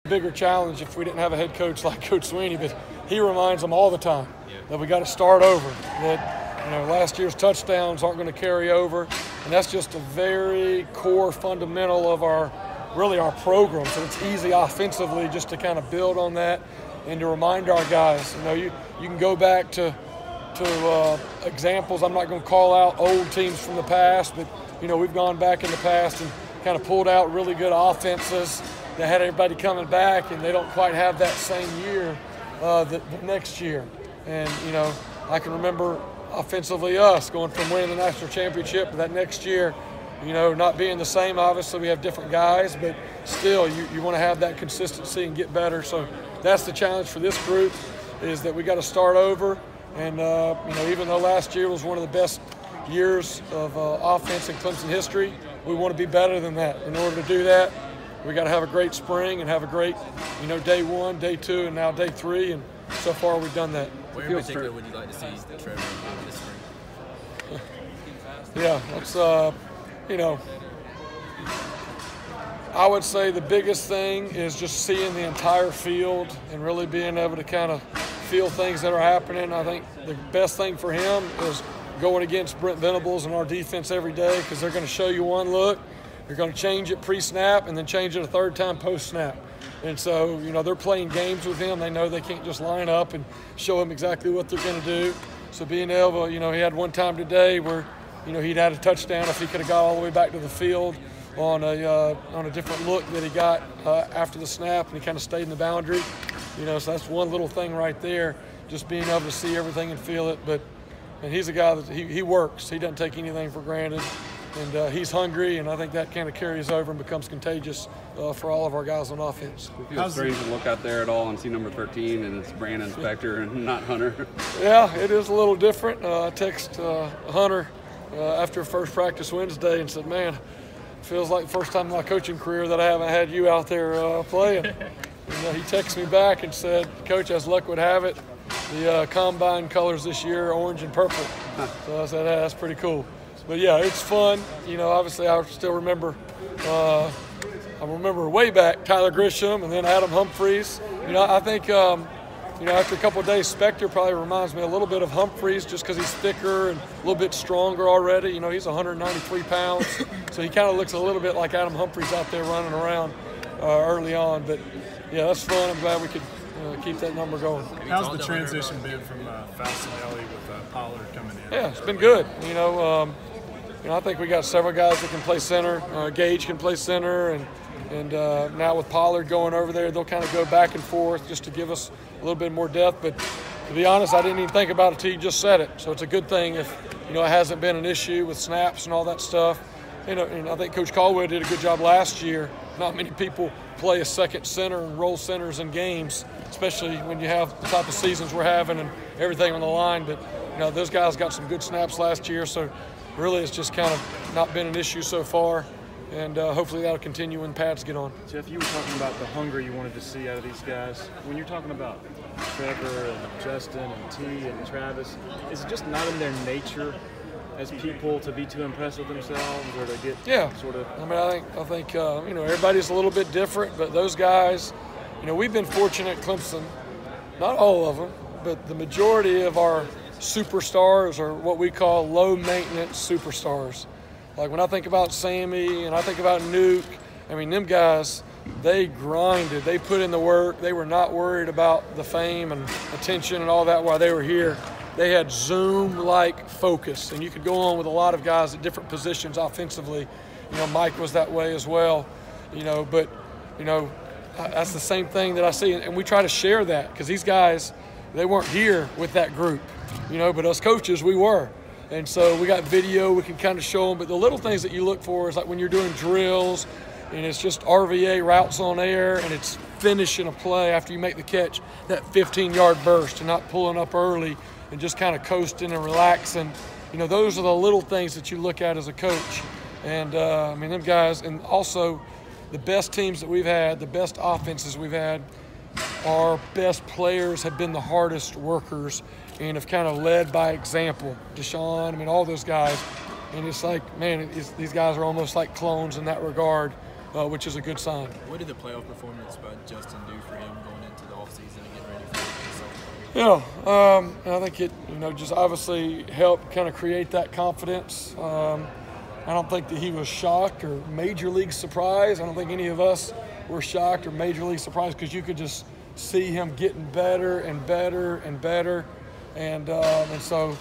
Bigger challenge if we didn't have a head coach like Coach Sweeney, but he reminds them all the time that we got to start over, that last year's touchdowns aren't going to carry over, and that's just a very core fundamental of our program. So it's easy offensively just to kind of build on that and to remind our guys. You can go back to examples. I'm not going to call out old teams from the past, but we've gone back in the past and kind of pulled out really good offenses that had everybody coming back, and they don't quite have that same year the next year. And I can remember offensively us going from winning the national championship to that next year, not being the same. Obviously we have different guys, but still you want to have that consistency and get better. So that's the challenge for this group, is that we got to start over. And even though last year was one of the best years of offense in Clemson history, we want to be better than that. In order to do that, we got to have a great spring and have a great, day 1, day 2, and now day 3. And so far we've done that. Where in particular would you like to see Trevor this spring? Yeah, that's I would say the biggest thing is just seeing the entire field and really being able to kind of feel things that are happening. I think the best thing for him is going against Brent Venables and our defense every day, because they're going to show you one look. You're going to change it pre-snap and then change it a third time post-snap. And so, they're playing games with him. They know they can't just line up and show him exactly what they're going to do. So being able, he had one time today where, he'd had a touchdown if he could have got all the way back to the field on a different look that he got after the snap, and he kind of stayed in the boundary. So that's one little thing right there, just being able to see everything and feel it. And he's a guy that he works. He doesn't take anything for granted. And he's hungry, and I think that kind of carries over and becomes contagious for all of our guys on offense. It feels strange to look out there at all and see number 13, and it's Brandon Spector and not Hunter. Yeah, it is a little different. I texted Hunter after first practice Wednesday and said, man, it feels like the first time in my coaching career that I haven't had you out there playing. And he texted me back and said, Coach, as luck would have it, the combine colors this year are orange and purple. So I said, hey, that's pretty cool. But yeah, it's fun. Obviously I still remember, way back Tyler Grisham and then Adam Humphries. I think, after a couple of days, Spector probably reminds me a little bit of Humphries, just because he's thicker and a little bit stronger already. He's 193 pounds, so he kind of looks a little bit like Adam Humphries out there running around early on. But yeah, that's fun. I'm glad we could keep that number going. How's the transition been from Falcinelli with Pollard coming in? Yeah, it's been good. I think we got several guys that can play center. Gage can play center, and now with Pollard going over there, they'll kind of go back and forth just to give us a little bit more depth. But to be honest, I didn't even think about it till you just said it. So it's a good thing if it hasn't been an issue with snaps and all that stuff. And I think Coach Caldwell did a good job last year. Not many people play a second center and roll centers in games, especially when you have the type of seasons we're having and everything on the line. But those guys got some good snaps last year, so really it's just kind of not been an issue so far, and hopefully that'll continue when pads get on. Jeff, you were talking about the hunger you wanted to see out of these guys. When you're talking about Trevor and Justin and T and Travis, is it just not in their nature as people to be too impressed with themselves, or to get sort of? I think everybody's a little bit different, but those guys, we've been fortunate at Clemson, not all of them, but the majority of our superstars are what we call low-maintenance superstars. Like when I think about Sammy and I think about Nuke, them guys, they grinded. They put in the work. They were not worried about the fame and attention and all that while they were here. They had Zoom-like focus, and you could go on with a lot of guys at different positions offensively. Mike was that way as well. But that's the same thing that I see, and we try to share that, because these guys, they weren't here with that group. But us coaches, we were. And so we got video, we can kind of show them. But the little things that you look for is like when you're doing drills and it's just RVA routes on air and it's finishing a play after you make the catch, that 15-yard burst and not pulling up early and just kind of coasting and relaxing. Those are the little things that you look at as a coach. And, them guys, and also the best teams that we've had, the best offenses we've had, our best players have been the hardest workers and have kind of led by example. Deshaun, all those guys. And it's like, man, these guys are almost like clones in that regard. which is a good sign. What did the playoff performance by Justin do for him going into the offseason and getting ready for the sophomore? I think it, just obviously helped kind of create that confidence. I don't think that he was shocked or major league surprised. I don't think any of us were shocked or major league surprised, because you could just see him getting better and better and better. And so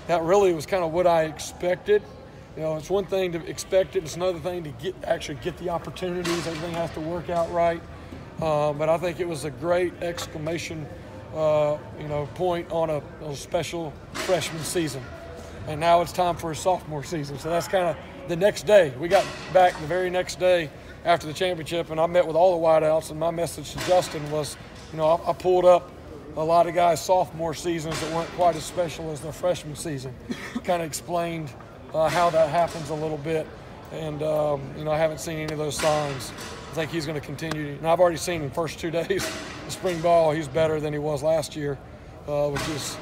that really was kind of what I expected. It's one thing to expect it. It's another thing to actually get the opportunities. Everything has to work out right. But I think it was a great exclamation point on a special freshman season. And now it's time for a sophomore season. So that's kind of the next day. We got back the very next day after the championship, and I met with all the wideouts, and my message to Justin was, I pulled up a lot of guys' sophomore seasons that weren't quite as special as their freshman season. Kind of explained how that happens a little bit. And, I haven't seen any of those signs. I think he's going to continue. And I've already seen in the first 2 days of spring ball, he's better than he was last year, which is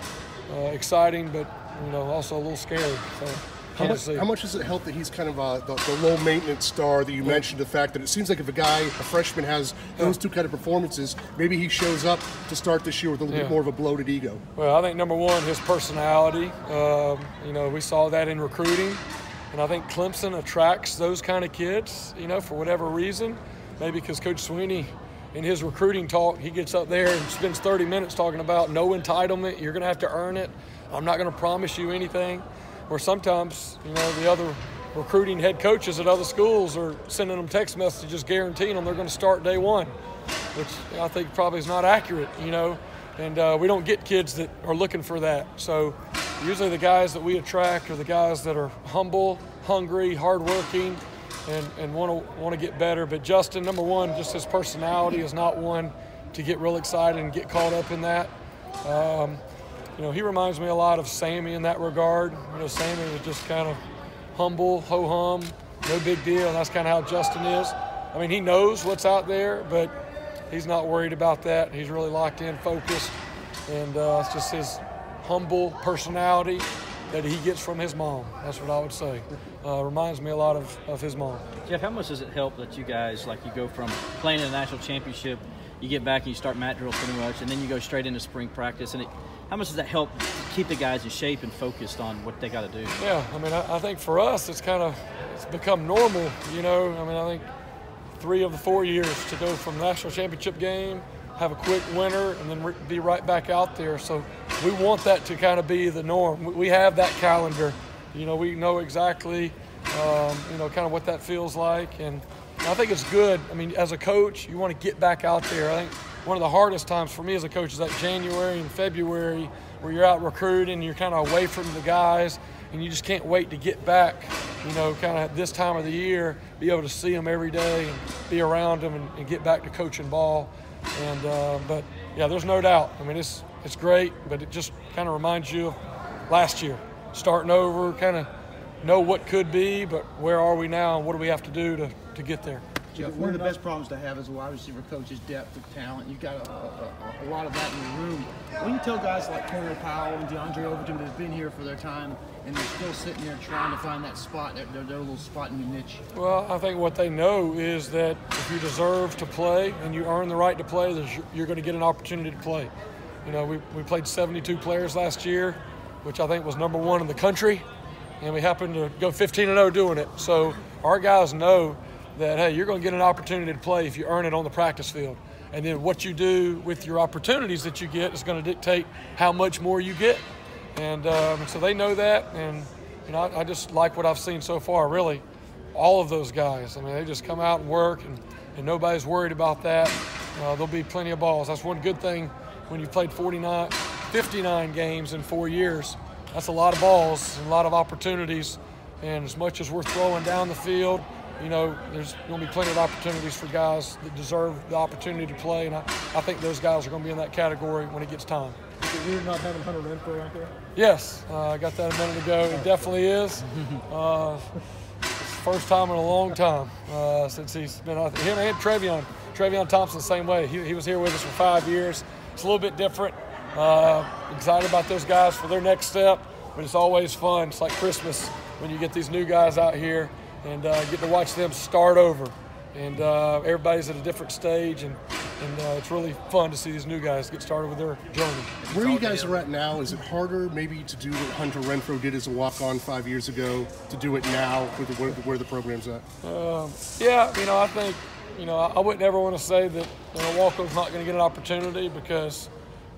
exciting, but, also a little scary. So, how much does it help that he's kind of the low-maintenance star that you mentioned, the fact that it seems like if a freshman has those two kind of performances, maybe he shows up to start this year with a little bit more of a bloated ego? Well, I think number one, his personality. We saw that in recruiting. And I think Clemson attracts those kind of kids, for whatever reason. Maybe because Coach Sweeney, in his recruiting talk, he gets up there and spends 30 minutes talking about no entitlement. You're going to have to earn it. I'm not going to promise you anything. Or sometimes, the other recruiting head coaches at other schools are sending them text messages guaranteeing them they're going to start day one, which I think probably is not accurate, And we don't get kids that are looking for that. So usually the guys that we attract are the guys that are humble, hungry, hardworking, and want to get better. But Justin, number one, just his personality is not one to get real excited and get caught up in that. He reminds me a lot of Sammy in that regard. Sammy was just kind of humble, ho-hum, no big deal, and that's kind of how Justin is. I mean, he knows what's out there, but he's not worried about that. He's really locked in, focused, and it's just his humble personality that he gets from his mom. That's what I would say. Reminds me a lot of his mom. Jeff, how much does it help that you guys, you go from playing in the national championship, you get back and you start mat drills pretty much, and then you go straight into spring practice, and how much does that help keep the guys in shape and focused on what they got to do? Yeah, I think for us it's become normal, I think 3 of the 4 years to go from national championship game, have a quick winter, and then be right back out there. So we want that to kind of be the norm. We have that calendar. We know exactly, kind of what that feels like. And I think it's good. As a coach, you want to get back out there. I think one of the hardest times for me as a coach is that January and February where you're out recruiting, you're kind of away from the guys, and you just can't wait to get back, kind of this time of the year, be able to see them every day and be around them and get back to coaching ball. And but yeah, there's no doubt. It's great, but it just kind of reminds you of last year, starting over, kind of know what could be, but where are we now and what do we have to do to get there? Jeff, one of the best problems to have as a wide receiver coach is depth of talent. You've got a lot of that in the room. When you tell guys like Cornell Powell and DeAndre Overton that have been here for their time and they're still sitting there trying to find that spot, their little spot in the niche? Well, I think what they know is that if you deserve to play and you earn the right to play, you're going to get an opportunity to play. We played 72 players last year, which I think was number 1 in the country, and we happened to go 15-0 doing it. So our guys know that, hey, you're going to get an opportunity to play if you earn it on the practice field. And then what you do with your opportunities that you get is going to dictate how much more you get. And so they know that. And, I just like what I've seen so far, really. All of those guys. They just come out and work, and nobody's worried about that. There'll be plenty of balls. That's one good thing when you've played 59 games in 4 years. That's a lot of balls and a lot of opportunities. And as much as we're throwing down the field, there's going to be plenty of opportunities for guys that deserve the opportunity to play, and I think those guys are going to be in that category when it gets time. Is it weird not having Hunter Renfrow out there? Yes, I got that a minute ago. It definitely is. It's the first time in a long time since he's been out there. Him and Travion Thompson, the same way. He was here with us for 5 years. It's a little bit different. Excited about those guys for their next step, but it's always fun. It's like Christmas when you get these new guys out here and get to watch them start over. And everybody's at a different stage, and it's really fun to see these new guys get started with their journey. Where you guys are at now, is it harder maybe to do what Hunter Renfroe did as a walk-on 5 years ago, to do it now where the program's at? Yeah, I think, I wouldn't ever want to say that Walco's not going to get an opportunity because,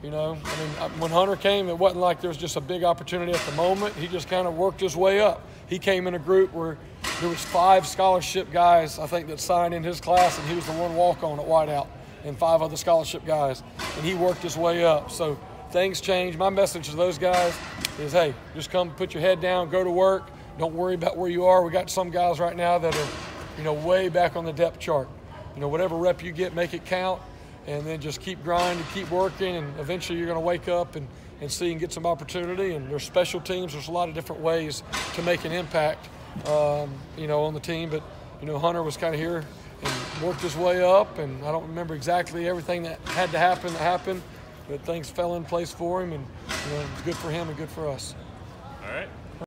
when Hunter came, it wasn't like there was just a big opportunity at the moment. He just kind of worked his way up. He came in a group where there was 5 scholarship guys, I think, that signed in his class, and he was the one walk-on at Whiteout, and 5 other scholarship guys, and he worked his way up. So things change. My message to those guys is, hey, just come put your head down, go to work. Don't worry about where you are. We got some guys right now that are, way back on the depth chart. Whatever rep you get, make it count, and then just keep grinding, keep working, and eventually you're going to wake up and see and get some opportunity. And there's special teams. There's a lot of different ways to make an impact, on the team. But, Hunter was kind of here and worked his way up, and I don't remember exactly everything that had to happen, but things fell in place for him, and it's good for him and good for us. All right.